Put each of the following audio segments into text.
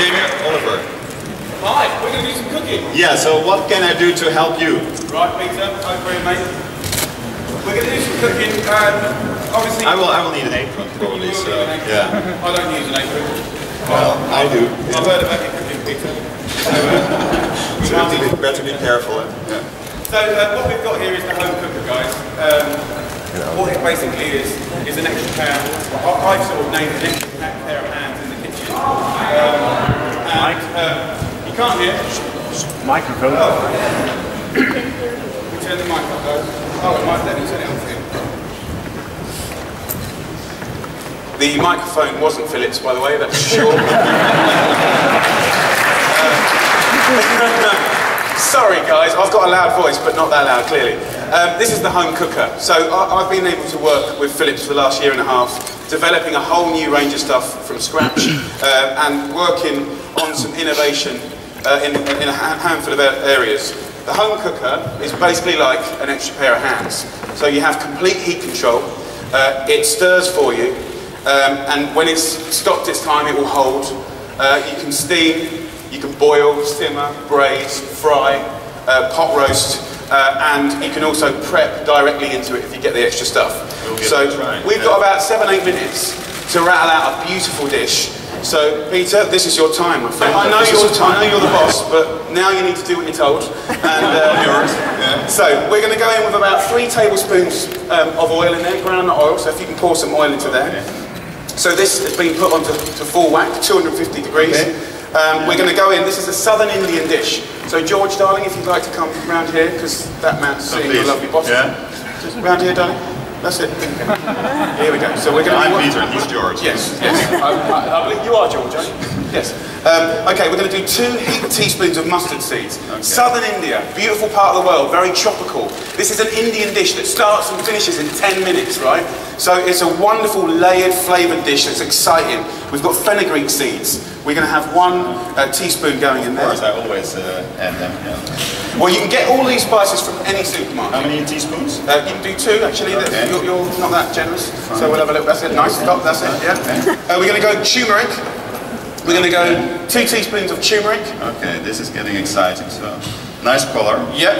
Jamie, Oliver. Hi, we're going to do some cooking. Yeah, so what can I do to help you? Right, Peter, over here, mate. We're going to do some cooking. Obviously, I will need an apron probably, so yeah. I don't use an apron. Well, I do. I've heard about your cooking, Peter. So better be careful. Yeah. So what we've got here is the home cooker, guys. What it basically is an extra pair. I've sort of named an extra pair of hands in the kitchen. You can't hear. Microphone. We turn the mic up though. Oh, it might let me turn it on for you. The microphone wasn't Philips, by the way, that's sure. Sorry guys, I've got a loud voice, but not that loud, clearly. This is the home cooker. So I've been able to work with Philips for the last year and a half, developing a whole new range of stuff from scratch, and working on some innovation in a handful of areas. The home cooker is basically like an extra pair of hands. So you have complete heat control, it stirs for you, and when it's stopped its time it will hold. You can steam, you can boil, simmer, braise, fry, pot roast, and you can also prep directly into it if you get the extra stuff. So we've got about 7-8 minutes to rattle out a beautiful dish. So Peter, this is your time, my friend. I know you're the boss, but now you need to do what you're told. And so we're going to go in with about 3 tablespoons of oil in there, groundnut oil. So if you can pour some oil into there. So this has been put onto full whack, 250 degrees. We're going to go in. This is a southern Indian dish. So George, darling, if you'd like to come round here, because that man's seeing your lovely bottom. Just round here, darling. That's it. Here we go. So we're going to. I'm Peter and he's George. Yes, yes. I believe you are George, aren't you? Yes. Okay, we're going to do 2 heaped teaspoons of mustard seeds. Okay. Southern India, beautiful part of the world, very tropical. This is an Indian dish that starts and finishes in 10 minutes, right? So it's a wonderful layered flavoured dish that's exciting. We've got fenugreek seeds. We're going to have 1 teaspoon going in there. Of course, I always add them. Yeah. Well, you can get all these spices from any supermarket. How many teaspoons? You can do 2 actually. Okay. You're not that generous, so we'll have a look. That's it. Nice. Stop. That's it. Yeah. We're going to go turmeric. We're going to go 2 teaspoons of turmeric. Okay, this is getting exciting. So nice color. Yep.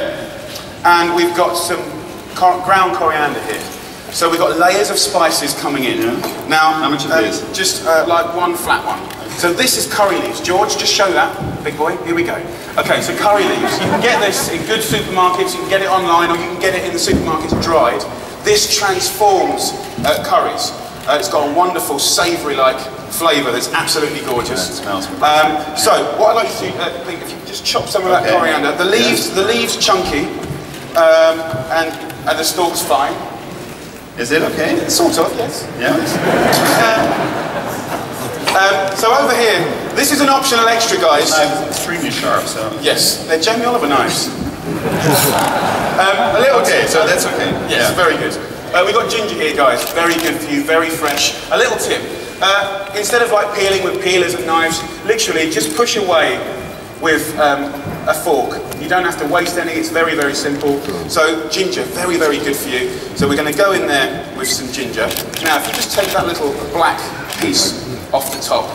And we've got some ground coriander here. So we've got layers of spices coming in. Yeah. Now, how much of this? Just like 1 flat one. So this is curry leaves. George, just show that, big boy. Here we go. Okay, so curry leaves. You can get this in good supermarkets, you can get it online, or you can get it in the supermarkets dried. This transforms curries. It's got a wonderful savoury-like flavour that's absolutely gorgeous. Yeah, it smells good. So what I'd like to do, think if you just chop some of that coriander. The leaves chunky, and the stalk's fine. Is it okay? Sort of, yes. Yeah. So over here, this is an optional extra, guys. It's extremely sharp, so. Yes, they're Jamie Oliver knives. A little tip. So that's okay. Yes, yeah. Very good. We've got ginger here, guys. Very good for you, very fresh. A little tip. Instead of like peeling with peelers and knives, literally just push away with a fork. You don't have to waste any, it's very, very simple. So ginger, very, very good for you. So we're going to go in there with some ginger. Now, if you just take that little black piece off the top,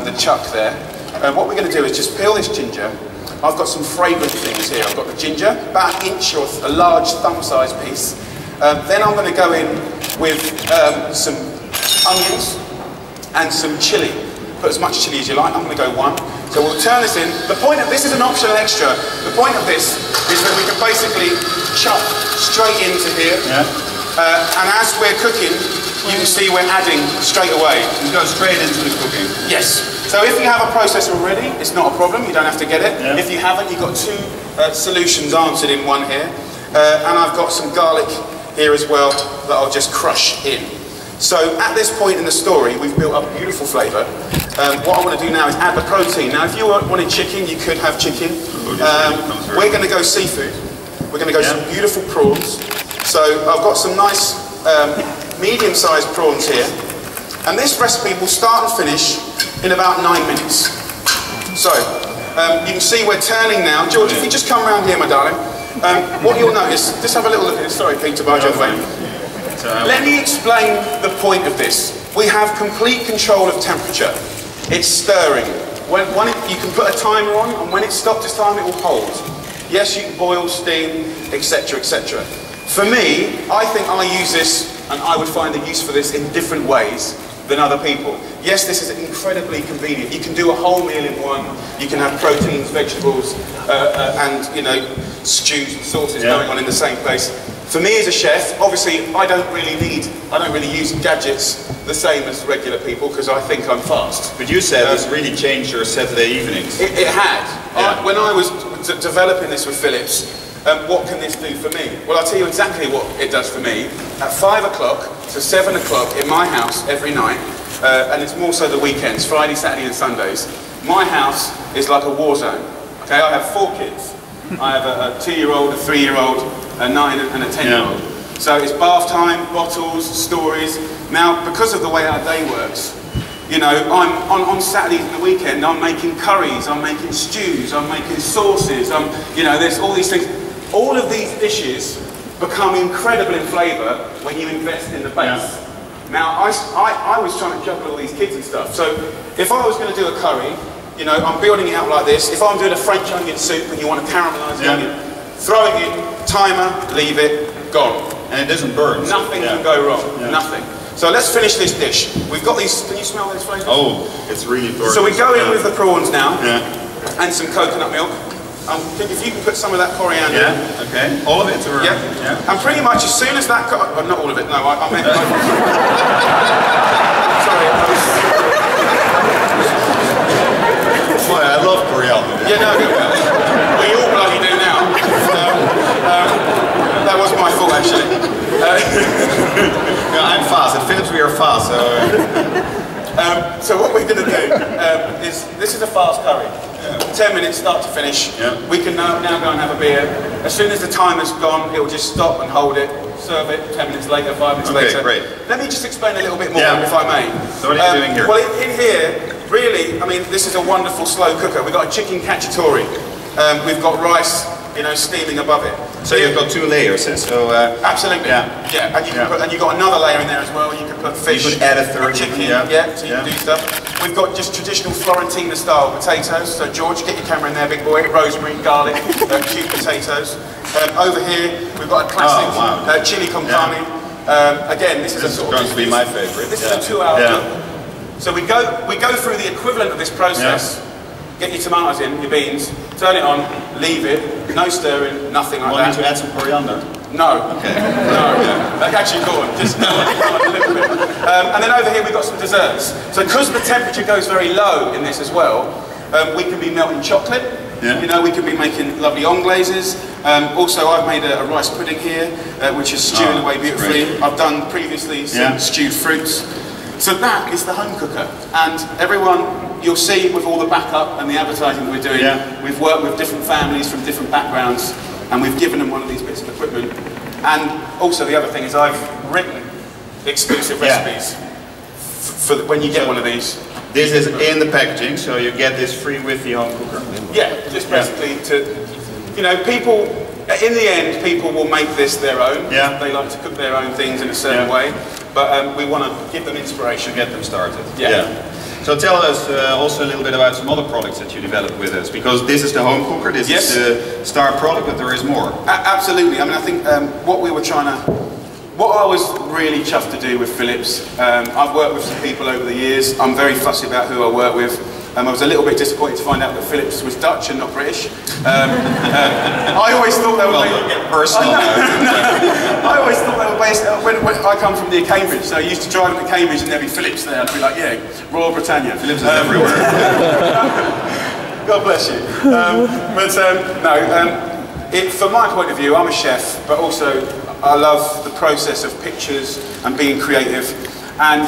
the chuck there, what we're going to do is just peel this ginger. I've got some fragrant things here. I've got the ginger, about an inch or a large thumb-sized piece. Then I'm going to go in with some onions and some chilli. Put as much chilli as you like. I'm going to go 1. So we'll turn this in. The point of this is an optional extra. The point of this is that we can basically chop straight into here. Yeah. And as we're cooking, you can see we're adding straight away. You go straight into the cooking. Yes. So if you have a processor already, it's not a problem. You don't have to get it. Yeah. If you haven't, you've got 2 solutions answered in one here. And I've got some garlic here as well that I'll just crush in. So at this point in the story, we've built up a beautiful flavour. What I want to do now is add the protein. Now, if you wanted chicken, you could have chicken. We're going to go seafood. We're going to go some beautiful prawns. So I've got some nice medium-sized prawns here. And this recipe will start and finish in about 9 minutes. So you can see we're turning now. George, if you just come around here, my darling. What you'll notice, just have a little look at this. Sorry, Peter, by the way. Let me explain the point of this. We have complete control of temperature. It's stirring. You can put a timer on, and when it's stopped its time, it will hold. Yes, you can boil, steam, etc., etc. For me, I think I use this, and I would find a use for this in different ways than other people. Yes, this is incredibly convenient. You can do a whole meal in one. You can have proteins, vegetables, and stews and sauces going on in the same place. For me as a chef, obviously I don't really use gadgets the same as regular people because I think I'm fast. But you said this really changed your Saturday evenings. It had. Yeah. When I was developing this with Philips, what can this do for me? Well, I'll tell you exactly what it does for me. At 5 o'clock to 7 o'clock in my house every night, and it's more so the weekends, Friday, Saturday and Sundays, my house is like a war zone. Okay, I have 4 kids. I have a 2-year-old, a 3-year-old, a 9 and a 10-year-old. Yeah. So it's bath time, bottles, stories. Now, because of the way our day works, I'm on Saturdays and the weekend, I'm making curries, I'm making stews, I'm making sauces, there's all these things. All of these dishes become incredible in flavour when you invest in the base. Yeah. Now, I was trying to juggle all these kids and stuff. So if I was going to do a curry, I'm building it out like this. If I'm doing a French onion soup and you want to caramelize the onion, throw it in, timer, leave it, gone. And it doesn't burn. Nothing can go wrong, nothing. So let's finish this dish. We've got these, can you smell those flavours? Oh, it's really gorgeous. So we go in with the prawns now, and some coconut milk. If you can put some of that coriander in. Yeah, okay. All of it? Or? Yeah. And pretty much as soon as that, not all of it, no, I meant, sorry. Boy, I love coriander. Yeah, no, we all bloody do now. That was my fault, actually. I'm fast. At Philips we are fast, so... So what we're going to do is, this is a fast curry. 10 minutes, start to finish. Yeah. We can now go and have a beer. As soon as the timer's gone, it will just stop and hold it, serve it, 10 minutes later, 5 minutes later. Great. Let me just explain a little bit more, if I may. So what are you doing here? Well, in here, really, I mean, this is a wonderful slow cooker. We've got a chicken cacciatore. We've got rice, steaming above it. So you've got 2 layers, so... Absolutely. Yeah. And you can put, and you've got another layer in there as well. You can put fish. You could add a third chicken. So you can do stuff. We've got just traditional Florentina style potatoes. So George, get your camera in there, big boy. Rosemary, garlic, cute potatoes. Over here, we've got a classic chili con carne. Again, this is going to be my favourite. This is a 2-hour cook. So we go through the equivalent of this process. Get your tomatoes in, your beans, turn it on, leave it, no stirring, nothing like that. Want me to add some coriander? No. Okay. No. Actually, go on. Just a little bit. And then over here we've got some desserts. So because the temperature goes very low in this as well, we can be melting chocolate. Yeah. We can be making lovely anglaises. Also, I've made a rice pudding here, which is stewing away beautifully. I've done previously some stewed fruits. So that is the home cooker. And everyone, you'll see with all the backup and the advertising that we're doing, we've worked with different families from different backgrounds, and we've given them one of these bits of equipment. And also the other thing is I've written exclusive recipes for when you get one of these. This is in the packaging, so you get this free with the home cooker. Yeah, just basically to, people, in the end, people will make this their own. Yeah. They like to cook their own things in a certain way, but we want to give them inspiration. Get them started. Yeah. So tell us also a little bit about some other products that you developed with us, because this is the home cooker, this is the star product, but there is more. Absolutely. I mean, I think what I was really chuffed to do with Philips, I've worked with some people over the years. I'm very fussy about who I work with. I was a little bit disappointed to find out that Philips was Dutch and not British. I always thought they were personal. I always thought they were based. When I come from near Cambridge, so I used to drive into Cambridge and there'd be Philips there. I'd be like, yeah, Royal Britannia. Philips is everywhere. God bless you. From my point of view, I'm a chef, but also I love the process of pictures and being creative. And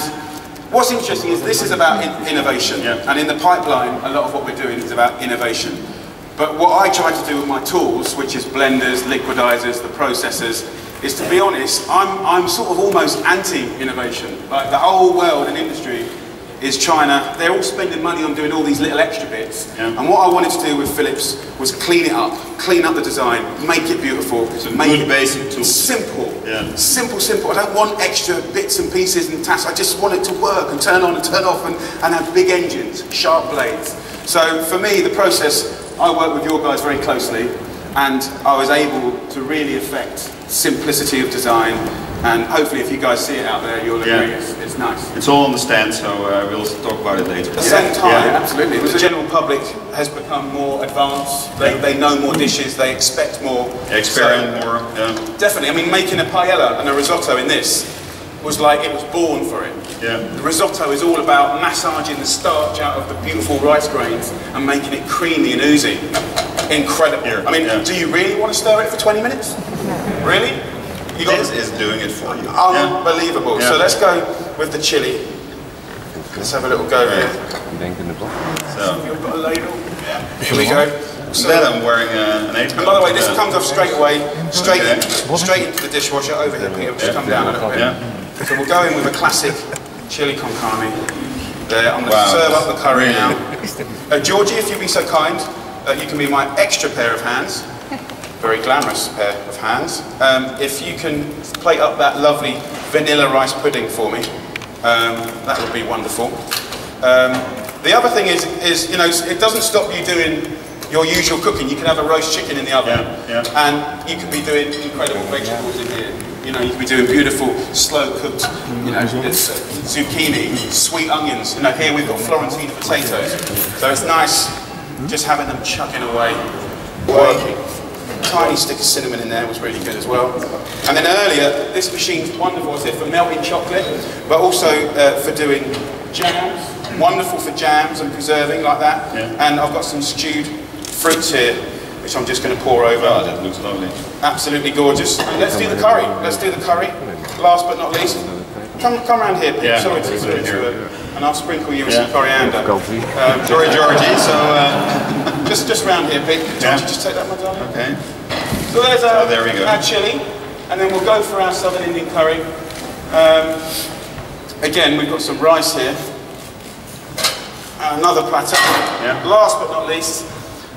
what's interesting is this is about innovation, and in the pipeline, a lot of what we're doing is about innovation. But what I try to do with my tools, which is blenders, liquidizers, the processors, is to be honest, I'm sort of almost anti-innovation. Like the whole world and industry is trying to, they're all spending money on doing all these little extra bits. And what I wanted to do with Philips was clean it up, clean up the design, make it beautiful, make it basic tools. Simple. Simple. I don't want extra bits and pieces and tasks. I just want it to work and turn on and turn off and have big engines, sharp blades. So for me, the process, I work with your guys very closely, and I was able to really affect simplicity of design, and hopefully if you guys see it out there, you'll agree it's nice. It's all on the stand, so we'll talk about it later. At the same time, absolutely, the general public has become more advanced, they know more dishes, they expect more. Experiment more, Definitely, I mean, making a paella and a risotto in this was like it was born for it. Yeah. The risotto is all about massaging the starch out of the beautiful rice grains and making it creamy and oozy. Incredible. Here, I mean, do you really want to stir it for 20 minutes? Really? This is doing it for you. Unbelievable. Yeah. So let's go with the chili. Let's have a little go here. So You've got a ladle? Yeah. Here we go. So then I'm wearing an apron. And by the way, this comes off straight away, straight into the dishwasher. Over here, Peter, just come down a little bit. Yeah. So we'll go in with a classic chili con carne. There, I'm going to serve up the curry now. Georgie, if you'd be so kind, you can be my extra pair of hands. Very glamorous pair of hands. If you can plate up that lovely vanilla rice pudding for me, that would be wonderful. The other thing is, you know, it doesn't stop you doing your usual cooking. You can have a roast chicken in the oven, and you can be doing incredible vegetables in here. You know, you can be doing beautiful, slow-cooked, you know, zucchini, sweet onions. You know, here we've got Florentine potatoes. So it's nice just having them chugging away, working. Tiny stick of cinnamon in there was really good as well. And then earlier, this machine's wonderful, I said, for melting chocolate, but also for doing jams. Wonderful for jams and preserving like that. Yeah. And I've got some stewed fruits here, which I'm just going to pour over. Oh, that looks lovely. Absolutely gorgeous. And let's do the curry. Let's do the curry. Last but not least, come around here, Pete. Yeah. Sorry to and I'll sprinkle you with some coriander. Sorry, Georgie. So just round here, Pete. Georgie, just take that, my darling. okay. So there's there we go. our chili, and then we'll go for our Southern Indian curry. Again, we've got some rice here. Another platter. Yeah. Last but not least,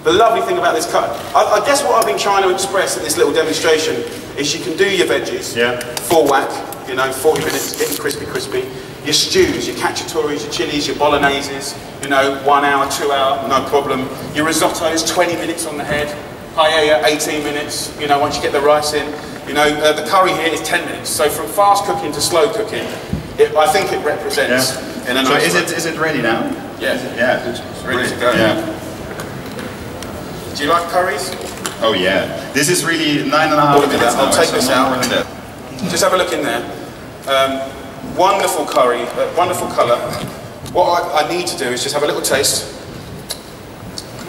the lovely thing about this cut, I guess what I've been trying to express in this little demonstration is you can do your veggies, full whack, you know, 40 minutes, getting crispy. Your stews, your cacciatoris, your chilies, your bologneses, you know, 1 hour, 2 hour, no problem. Your risottos, 20 minutes on the head. Paella, 18 minutes, you know, once you get the rice in. You know, the curry here is 10 minutes. So from fast cooking to slow cooking, I think it represents in a nice way. Is it ready now? Yeah. Yeah. It's ready to go. Yeah. Do you like curries? Oh yeah. This is really 9.5 minutes. I'll take this out. More than that. Just have a look in there. Wonderful curry, wonderful colour. What I need to do is just have a little taste.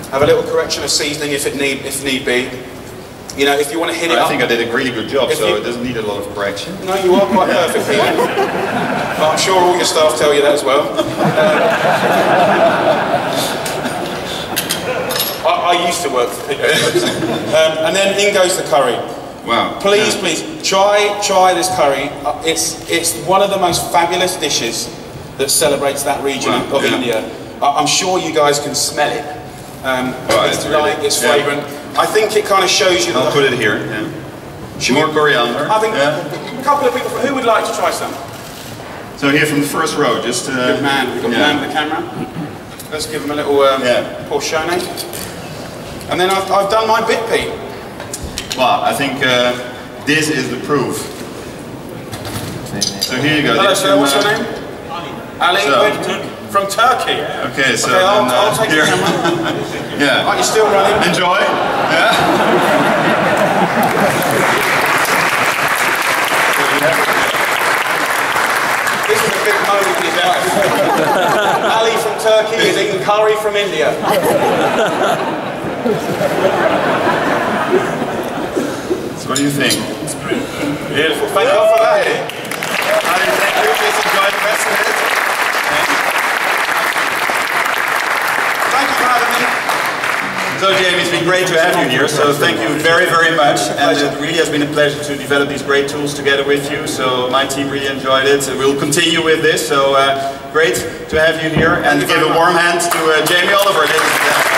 Have a little correction of seasoning if need be. You know, if you want to hit it up. I think I did a really good job, so it doesn't need a lot of correction. No, you are quite perfect, Peter. But I'm sure all your staff tell you that as well. I used to work for Peter. And then in goes the curry. Wow. Please, please, try this curry. It's one of the most fabulous dishes that celebrates that region of India. I'm sure you guys can smell it. It's light, it's fragrant. I think it kind of shows you that... I'll put it here. More coriander. I think a couple of people, who would like to try some? So here from the first row, just... Good man, we've got the man with the camera. Let's give him a little portione. And then I've done my bit, Pete. Well, I think this is the proof. So here you go. Hello, sir, what's your name? Ali. Ali, from Turkey. Okay, so I'll take here. the camera. Yeah. Are you still running? Enjoy. Yeah. This is a big moment in his life. Ali from Turkey is eating curry from India. So what do you think? Beautiful. Thank you for that. Ali, thank you. Please enjoy the rest of it. Thank you for having me. So Jamie, it's been great to have you here, so thank you very, very much. And it really has been a pleasure to develop these great tools together with you, so my team really enjoyed it. We'll continue with this, so great to have you here. And give a warm hand to Jamie Oliver, ladies and gentlemen.